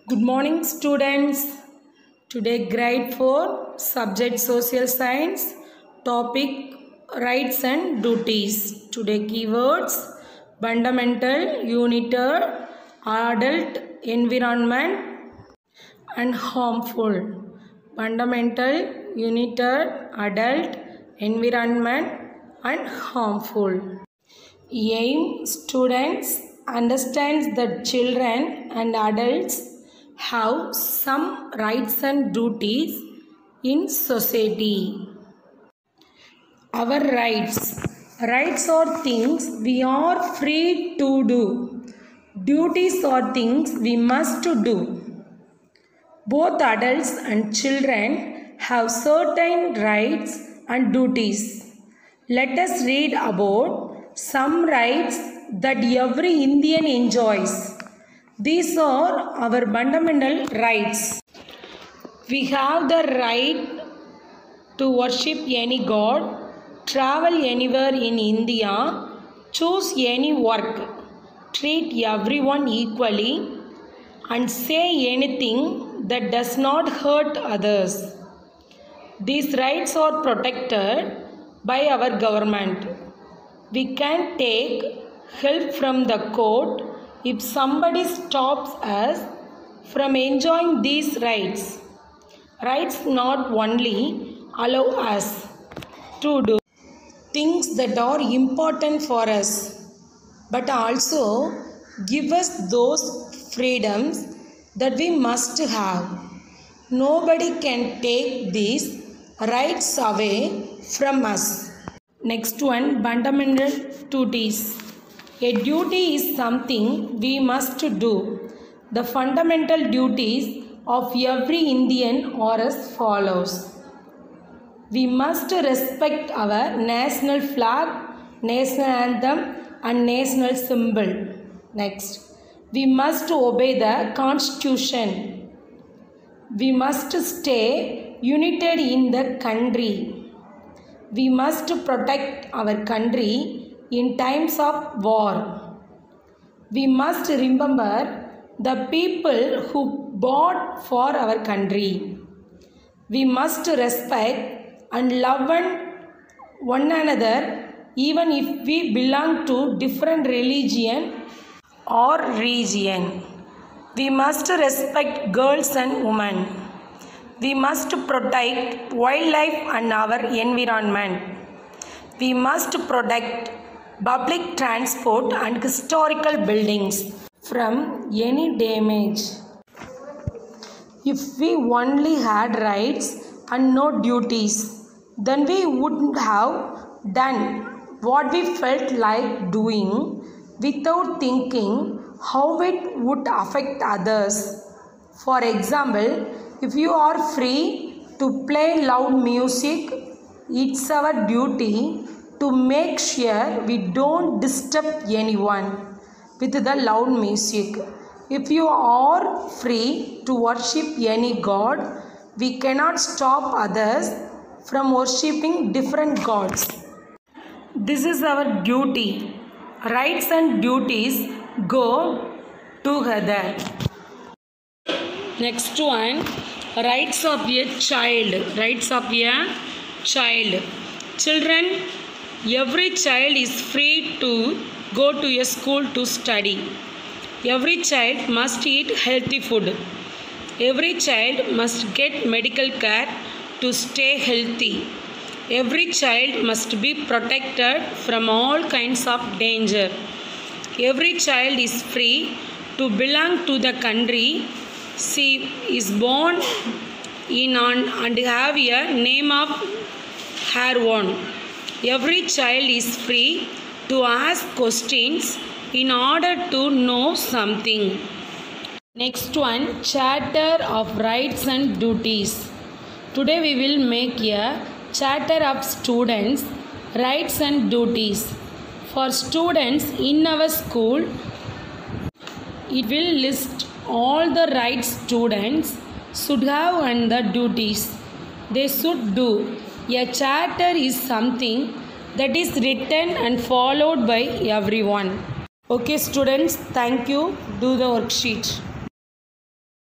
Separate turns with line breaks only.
Good morning students. Today grade 4 subject social science topic rights and duties. Today keywords fundamental, unitary, adult, environment and harmful. Fundamental, unitary, adult, environment and harmful. Aim students understands that children and adults have some rights and duties in society. Our rights. Rights are things we are free to do. Duties are things we must do. Both adults and children have certain rights and duties. Let us read about some rights that every Indian enjoys. These are our fundamental rights. We have the right to worship any god, travel anywhere in India, choose any work, treat everyone equally, and say anything that does not hurt others. These rights are protected by our government. We can take help from the court if somebody stops us from enjoying these rights. Rights not only allow us to do things that are important for us, but also give us those freedoms that we must have. Nobody can take these rights away from us. Next one, fundamental duties. A duty is something we must do. The fundamental duties of every Indian are as follows. We must respect our national flag, national anthem and national symbol. Next, we must obey the constitution. We must stay united in the country. We must protect our country in times of war. We must remember the people who fought for our country. We must respect and love one another even if we belong to different religion or region. We must respect girls and women. We must protect wildlife and our environment. We must protect public transport and historical buildings from any damage. If we only had rights and no duties, then we wouldn't have done what we felt like doing without thinking how it would affect others. For example, if you are free to play loud music, it's our duty to make sure we don't disturb anyone with the loud music. If you are free to worship any god, we cannot stop others from worshipping different gods. This is our duty. Rights and duties go together. Next one, rights of a child. Rights of a child. Children, every child is free to go to a school to study. Every child must eat healthy food. Every child must get medical care to stay healthy. Every child must be protected from all kinds of danger. Every child is free to belong to the country she is born in and have a name of her own. Every child is free to ask questions in order to know something. Next one, Charter of Rights and Duties. Today we will make a charter of students' rights and duties. For students in our school, it will list all the rights students should have and the duties they should do. A charter is something that is written and followed by everyone. Okay students, thank you. Do the worksheet.